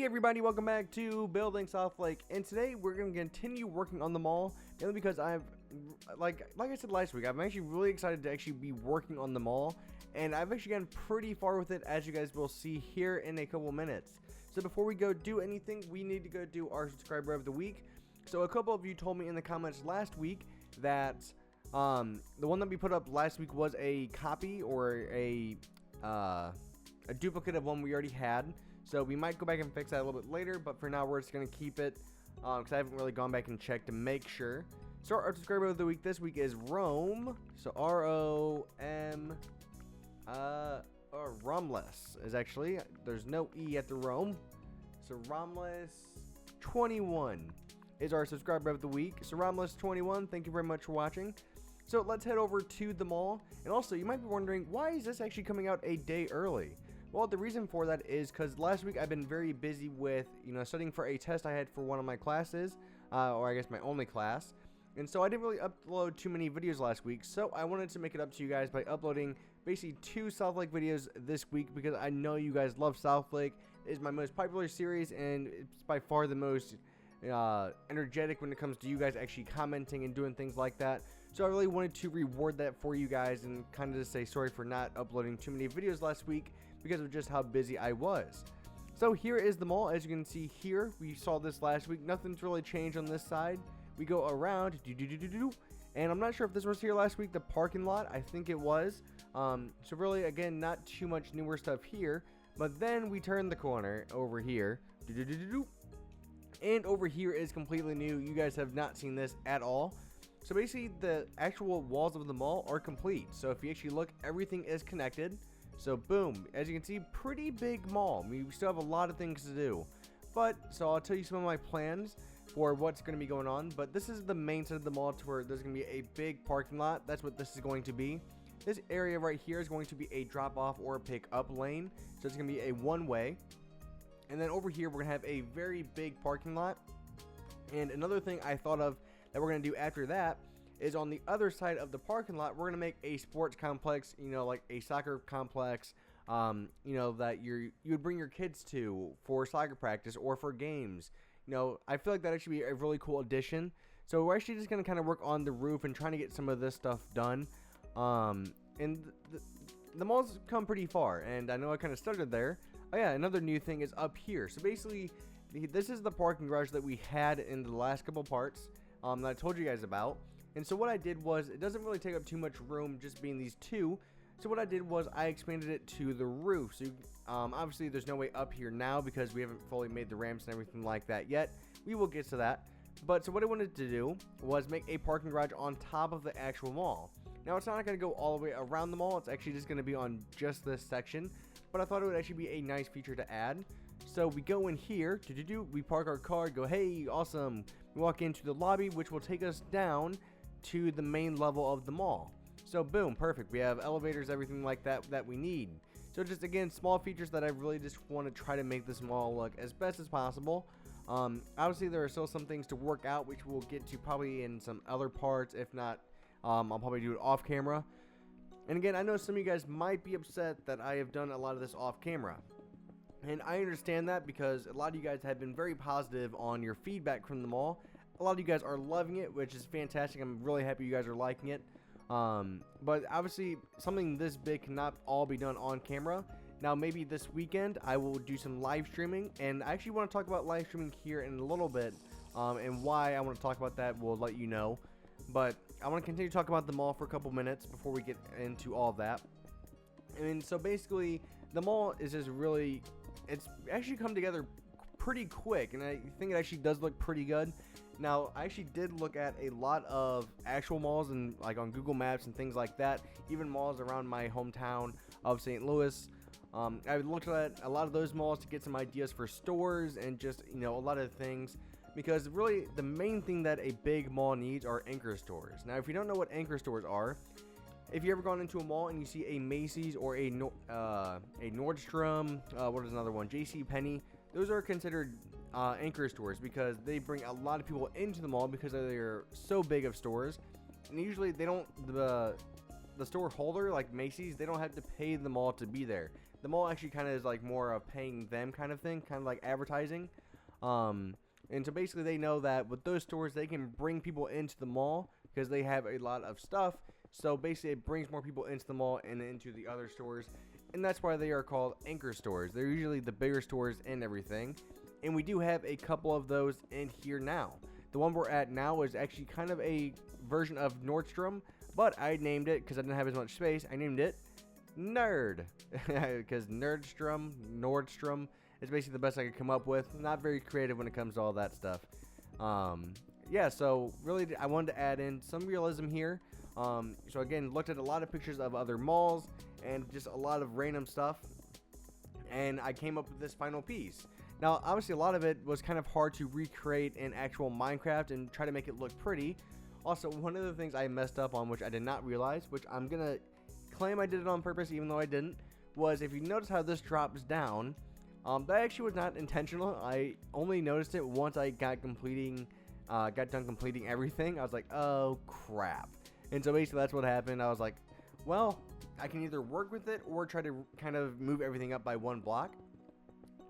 everybody, welcome back to Building SouthLake, and today we're going to continue working on the mall, mainly because like I said last week, I'm actually really excited to actually be working on the mall, and I've actually gotten pretty far with it, as you guys will see here in a couple minutes. So before we go do anything, we need to go do our subscriber of the week. So a couple of you told me in the comments last week that the one that we put up last week was a copy or a duplicate of one we already had. So we might go back and fix that a little bit later, but for now we're just going to keep it because I haven't really gone back and checked to make sure. So our subscriber of the week this week is Rome. So R-O-M, Romless is actually, there's no E at the Rome. So Romless21 is our subscriber of the week. So Romless21, thank you very much for watching. So let's head over to the mall. And also, you might be wondering, why is this actually coming out a day early? Well, the reason for that is because last week I've been very busy with, studying for a test I had for one of my classes, or I guess my only class. And so I didn't really upload too many videos last week, so I wanted to make it up to you guys by uploading basically 2 SouthLake videos this week, because I know you guys love SouthLake. It is my most popular series, and it's by far the most energetic when it comes to you guys actually commenting and doing things like that. So I really wanted to reward that for you guys and kind of just say sorry for not uploading too many videos last week because of just how busy I was. So here is the mall. As you can see here, we saw this last week. Nothing's really changed on this side. We go around, and I'm not sure if this was here last week, the parking lot. I think it was. So really, again, not too much newer stuff here. But then we turn the corner over here, and over here is completely new. You guys have not seen this at all. So basically, the actual walls of the mall are complete. So if you actually look, everything is connected. So boom, as you can see, pretty big mall. We still have a lot of things to do. So I'll tell you some of my plans for what's going to be going on. But this is the main side of the mall, to where there's going to be a big parking lot. That's what this is going to be. This area right here is going to be a drop-off or pick-up lane. So it's going to be a one-way. And then over here, we're going to have a very big parking lot. And another thing I thought of that we're going to do after that is on the other side of the parking lot, we're going to make a sports complex, like a soccer complex, that you would bring your kids to for soccer practice or for games. I feel like that actually be a really cool addition. So we're actually just going to kind of work on the roof and trying to get some of this stuff done. And the mall's come pretty far, and I know I kind of started there. Oh yeah, another new thing is up here. So basically, this is the parking garage that we had in the last couple parts that I told you guys about. And so what I did was, it doesn't really take up too much room just being these two. So what I did was I expanded it to the roof. So obviously there's no way up here now because we haven't fully made the ramps and everything like that yet. We will get to that. But so what I wanted to do was make a parking garage on top of the actual mall. Now it's not going to go all the way around the mall. It's actually just going to be on just this section. But I thought it would actually be a nice feature to add. So we go in here, we park our car, go, hey, awesome. We walk into the lobby, which will take us down to the main level of the mall. So boom, perfect. We have elevators, everything like that we need. So just, again, small features that I really just want to try to make this mall look as best as possible. Obviously, there are still some things to work out, which we'll get to probably in some other parts. If not, I'll probably do it off camera. And again, I know some of you guys might be upset that I have done a lot of this off camera. And I understand that because a lot of you guys have been very positive on your feedback from the mall. A lot of you guys are loving it, which is fantastic. I'm really happy you guys are liking it. But obviously, something this big cannot all be done on camera. Now, maybe this weekend, I will do some live streaming. And I actually want to talk about live streaming here in a little bit. And why I want to talk about that, we'll let you know. But I want to continue to talk about the mall for a couple minutes before we get into all of that. And so basically, the mall is just really, it's actually come together pretty quick, and I think it actually does look pretty good. Now, I actually did look at a lot of actual malls and like on Google Maps and things like that, even malls around my hometown of St. Louis. I looked at a lot of those malls to get some ideas for stores and just, a lot of things. Because really, the main thing that a big mall needs are anchor stores. Now, if you don't know what anchor stores are, if you ever gone into a mall and you see a Macy's or a Nordstrom, what is another one? JCPenney, those are considered anchor stores because they bring a lot of people into the mall because they're so big of stores. And usually they don't, the store holder, like Macy's, they don't have to pay the mall to be there. The mall actually kind of is like more of paying them kind of thing, kind of like advertising. And so basically they know that with those stores, they can bring people into the mall because they have a lot of stuff. So basically it brings more people into the mall and into the other stores. And that's why they are called anchor stores. They're usually the bigger stores and everything. And we do have a couple of those in here now. The one we're at now is actually kind of a version of Nordstrom, but I named it, because I didn't have as much space, I named it Nerd. Because Nordstrom is basically the best I could come up with. Not very creative when it comes to all that stuff. Yeah, so really I wanted to add in some realism here. So again, looked at a lot of pictures of other malls and just a lot of random stuff, and I came up with this final piece. Now, obviously, a lot of it was kind of hard to recreate in actual Minecraft and try to make it look pretty. Also, one of the things I messed up on, which I did not realize, which I'm going to claim I did it on purpose even though I didn't, was if you notice how this drops down, that actually was not intentional. I only noticed it once I got done completing everything. I was like, oh, crap. And so basically that's what happened. I was like, well, I can either work with it or try to kind of move everything up by one block.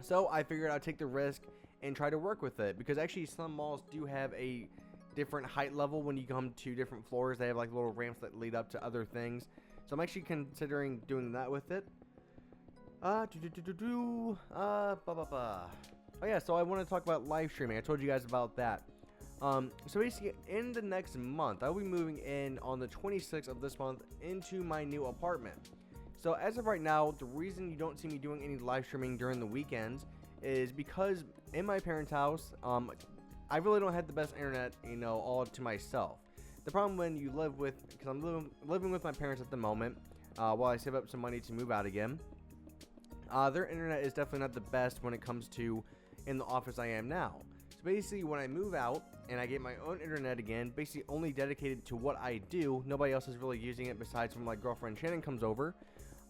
So I figured I'd take the risk and try to work with it, because actually some malls do have a different height level when you come to different floors. They have like little ramps that lead up to other things. So I'm actually considering doing that with it. Oh yeah, so I want to talk about live streaming. I told you guys about that. So basically in the next month, I'll be moving in on the 26th of this month into my new apartment. So as of right now, the reason you don't see me doing any live streaming during the weekends is because in my parents' house, I really don't have the best internet, you know, all to myself. The problem when you live with, because I'm living with my parents at the moment, while I save up some money to move out again, their internet is definitely not the best when it comes to in the office I am now. So basically when I move out and I get my own internet again, basically only dedicated to what I do, nobody else is really using it besides when my girlfriend Shannon comes over.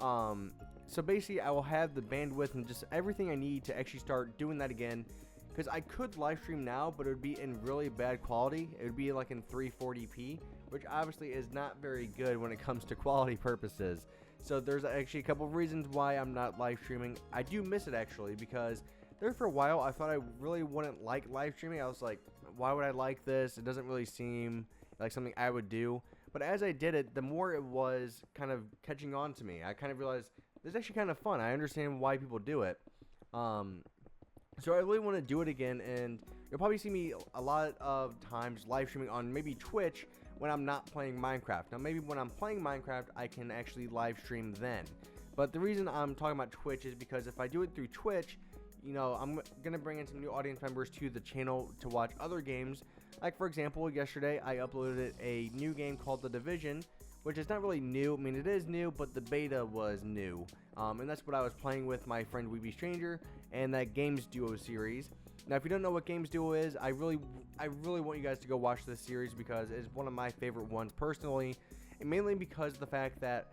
So basically I will have the bandwidth and just everything I need to actually start doing that again, because I could live stream now, but it would be in really bad quality. It would be like in 340p, which obviously is not very good when it comes to quality purposes. So there's actually a couple of reasons why I'm not live streaming. I do miss it actually, because there for a while I thought I really wouldn't like live streaming. I was like, why would I like this? It doesn't really seem like something I would do. But as I did it, the more it was kind of catching on to me. I kind of realized this is actually kind of fun. I understand why people do it. So I really want to do it again, and you'll probably see me a lot of times live streaming on maybe Twitch when I'm not playing Minecraft. Now maybe when I'm playing Minecraft, I can actually live stream then. But the reason I'm talking about Twitch is because if I do it through Twitch, you know, I'm going to bring in some new audience members to the channel to watch other games. Like, for example, yesterday I uploaded a new game called The Division, which is not really new. I mean, it is new, but the beta was new. And that's what I was playing with my friend Weeby Stranger and that Games Duo series. Now, if you don't know what Games Duo is, I really want you guys to go watch this series because it's one of my favorite ones personally, and mainly because of the fact that,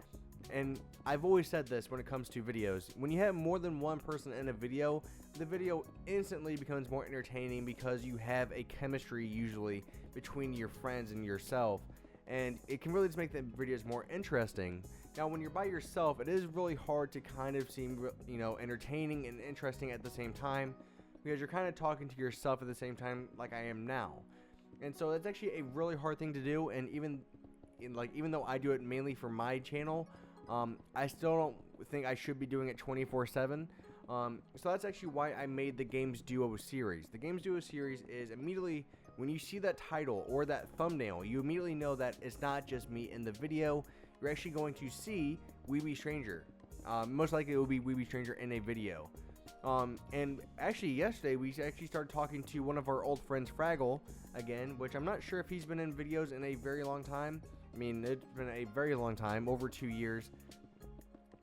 and I've always said this when it comes to videos, when you have more than one person in a video, the video instantly becomes more entertaining because you have a chemistry usually between your friends and yourself, and it can really just make the videos more interesting. Now, when you're by yourself, it is really hard to kind of seem, you know, entertaining and interesting at the same time, because you're kind of talking to yourself at the same time like I am now. And so that's actually a really hard thing to do, and even though I do it mainly for my channel, I still don't think I should be doing it 24/7. So that's actually why I made the Games Duo series. The Games Duo series is immediately, when you see that title or that thumbnail, you immediately know that it's not just me in the video. You're actually going to see Weeby Stranger. Most likely it will be Weeby Stranger in a video. And actually yesterday we actually started talking to one of our old friends, Fraggle, again, which I'm not sure if he's been in videos in a very long time. I mean, it's been a very long time, over 2 years.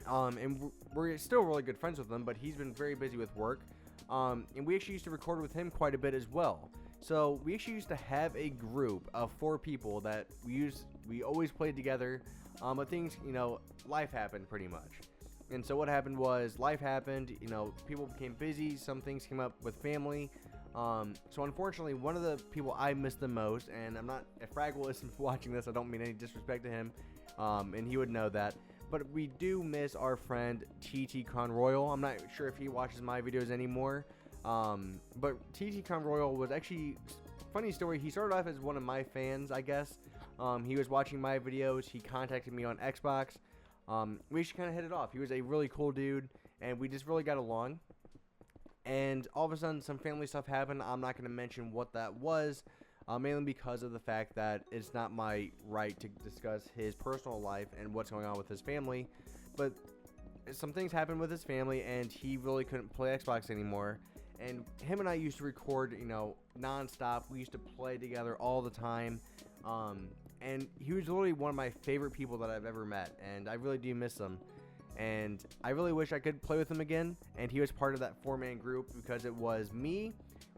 And we're still really good friends with him, but he's been very busy with work. And we actually used to record with him quite a bit as well. So we actually used to have a group of 4 people that we always played together. But things, you know, life happened pretty much. And so what happened was, life happened, you know, people became busy, some things came up with family. So unfortunately, one of the people I missed the most, and I'm not, if Fraggle isn't watching this, I don't mean any disrespect to him. and he would know that. But we do miss our friend TT Crown Royal. I'm not sure if he watches my videos anymore. But TT Crown Royal was actually, funny story, he started off as one of my fans, I guess. He was watching my videos. He contacted me on Xbox. We actually kind of hit it off. He was a really cool dude, and we just really got along. And all of a sudden, some family stuff happened. I'm not going to mention what that was, mainly because of the fact that it's not my right to discuss his personal life and what's going on with his family. But some things happened with his family, and he really couldn't play Xbox anymore. And him and I used to record, non-stop. We used to play together all the time. And he was literally one of my favorite people that I've ever met, and I really do miss him. And I really wish I could play with him again. And he was part of that 4-man group because it was me,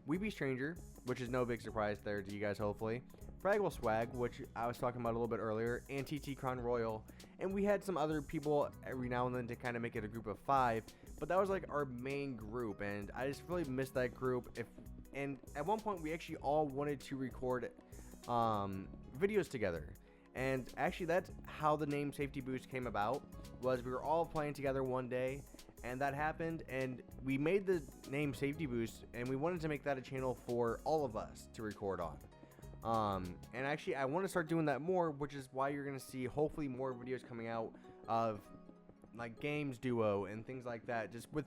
Weeby Stranger, which is no big surprise there to you guys, hopefully, Fraggle Swag, which I was talking about a little bit earlier, and TT Crown Royal. And we had some other people every now and then to kind of make it a group of 5, but that was like our main group, and I just really missed that group. And at one point, we actually all wanted to record videos together. And actually, that's how the name Safety Boost came about. Was we were all playing together one day, and that happened, and we made the name Safety Boost, and we wanted to make that a channel for all of us to record on. And actually, I want to start doing that more, which is why you're going to see hopefully more videos coming out of like games duo and things like that, just with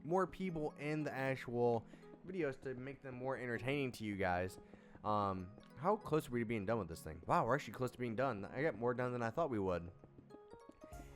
more people in the actual videos to make them more entertaining to you guys. How close are we to being done with this thing? Wow, we're actually close to being done. I got more done than I thought we would.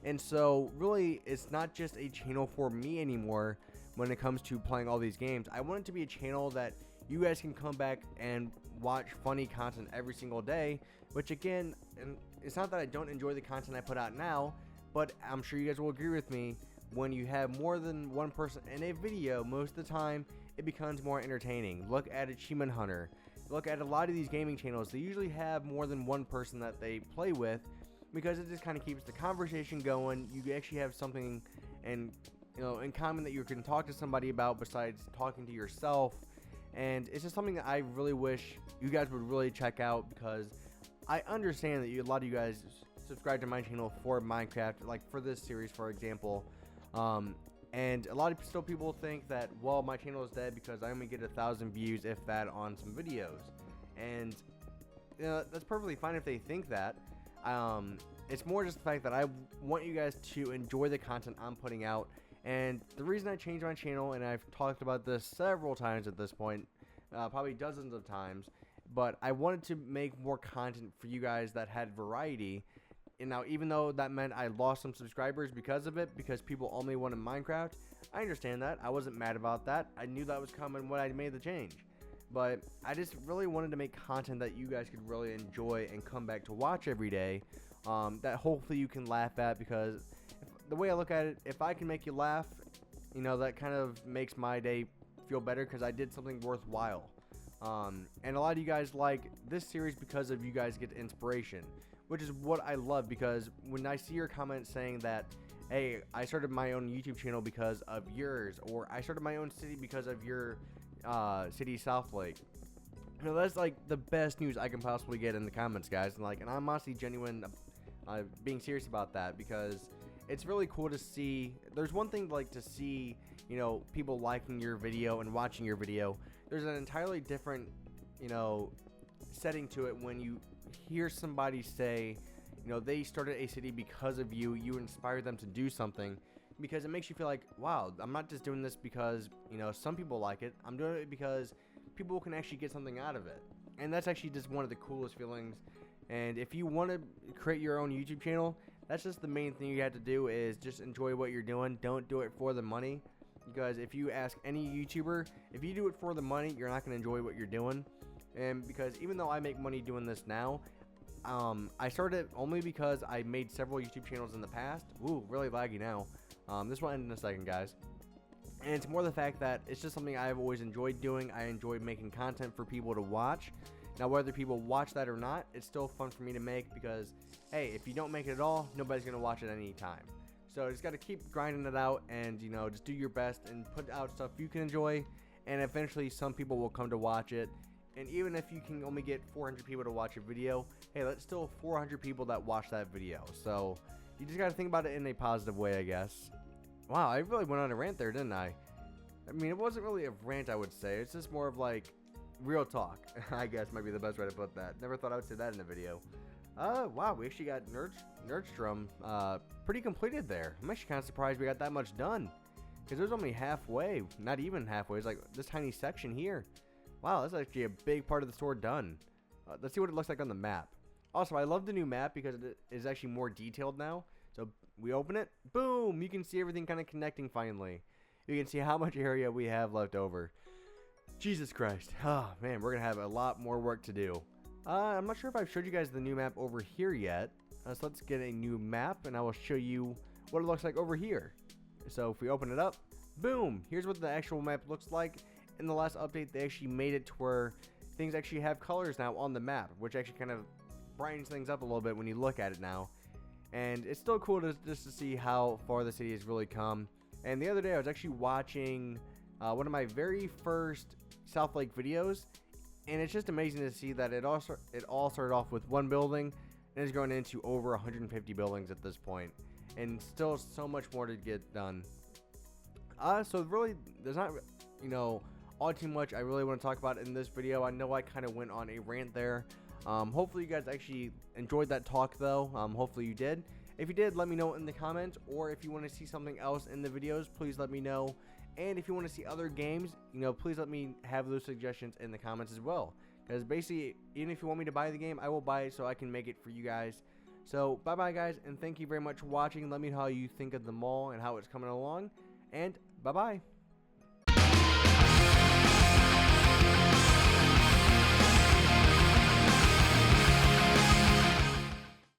And so, really, it's not just a channel for me anymore when it comes to playing all these games. I want it to be a channel that you guys can come back and watch funny content every single day, which again, and it's not that I don't enjoy the content I put out now, but I'm sure you guys will agree with me, when you have more than one person in a video, most of the time, it becomes more entertaining. Look at Achievement Hunter. Look at a lot of these gaming channels. They usually have more than one person that they play with, because it just kind of keeps the conversation going. You actually have something in common that you can talk to somebody about besides talking to yourself. And it's just something that I really wish you guys would really check out, because I understand that a lot of you guys subscribe to my channel for Minecraft, like for this series, for example. And a lot of people think that, well, my channel is dead because I only get 1,000 views, if that, on some videos. And that's perfectly fine if they think that. It's more just the fact that I want you guys to enjoy the content I'm putting out. And the reason I changed my channel, and I've talked about this several times at this point, probably dozens of times, but I wanted to make more content for you guys that had variety. And now, even though that meant I lost some subscribers because of it, because people only wanted Minecraft, I understand that. I wasn't mad about that. I knew that was coming when I made the change. But I just really wanted to make content that you guys could really enjoy and come back to watch every day, that hopefully you can laugh at, because the way I look at it, if I can make you laugh, that kind of makes my day feel better, because I did something worthwhile. And a lot of you guys like this series because of you guys get inspiration, which is what I love, because when I see your comments saying that, hey, I started my own YouTube channel because of yours, or I started my own city because of your city, SouthLake, that's like the best news I can possibly get in the comments, guys. And I'm honestly genuine, being serious about that, because it's really cool to see. There's one thing to see, people liking your video and watching your video. There's an entirely different, setting to it when you hear somebody say, they started a city because of you. You inspired them to do something, because it makes you feel like, wow, I'm not just doing this because, some people like it. I'm doing it because people can actually get something out of it. And that's actually just one of the coolest feelings. And if you want to create your own YouTube channel, that's just the main thing you have to do, is just enjoy what you're doing. Don't do it for the money, because if you ask any YouTuber, if you do it for the money, you're not going to enjoy what you're doing. And because even though I make money doing this now, I started it only because I made several YouTube channels in the past. Ooh, really laggy now. This will end in a second, guys. And it's more the fact that it's just something I've always enjoyed doing. I enjoy making content for people to watch. Now, whether people watch that or not, it's still fun for me to make, because, hey, if you don't make it at all, nobody's going to watch it any time. So just got to keep grinding it out, and, just do your best and put out stuff you can enjoy. And eventually some people will come to watch it. And even if you can only get 400 people to watch a video, hey, that's still 400 people that watch that video. So you just got to think about it in a positive way, I guess. Wow, I really went on a rant there, didn't I? I mean, it wasn't really a rant, I would say. It's just more of like real talk, I guess might be the best way to put that. Never thought I would say that in a video. Wow, we actually got Nerdstrom pretty completed there. I'm actually kind of surprised we got that much done, because it was only halfway, not even halfway. It's like this tiny section here. Wow, that's actually a big part of the store done. Let's see what it looks like on the map. Also, I love the new map because it is actually more detailed now. So we open it, boom, you can see everything kind of connecting finally. You can see how much area we have left over. Jesus Christ. Oh, man, we're going to have a lot more work to do. I'm not sure if I've showed you guys the new map over here yet. So let's get a new map, and I will show you what it looks like over here. So if we open it up, boom, here's what the actual map looks like. In the last update, they actually made it to where things actually have colors now on the map, which actually kind of brightens things up a little bit when you look at it now. And it's still cool just to see how far the city has really come. And the other day, I was actually watching one of my very first SouthLake videos, and it's just amazing to see that it all started off with one building and is going into over 150 buildings at this point, and still so much more to get done. So really, there's not, all too much I really want to talk about in this video. I know I kind of went on a rant there. Hopefully you guys actually enjoyed that talk though. Hopefully you did. If you did, let me know in the comments, or if you want to see something else in the videos, please let me know. And if you want to see other games, please let me have those suggestions in the comments as well. Because basically, even if you want me to buy the game, I will buy it so I can make it for you guys. So, bye-bye guys, and thank you very much for watching. Let me know how you think of the mall and how it's coming along. And bye-bye.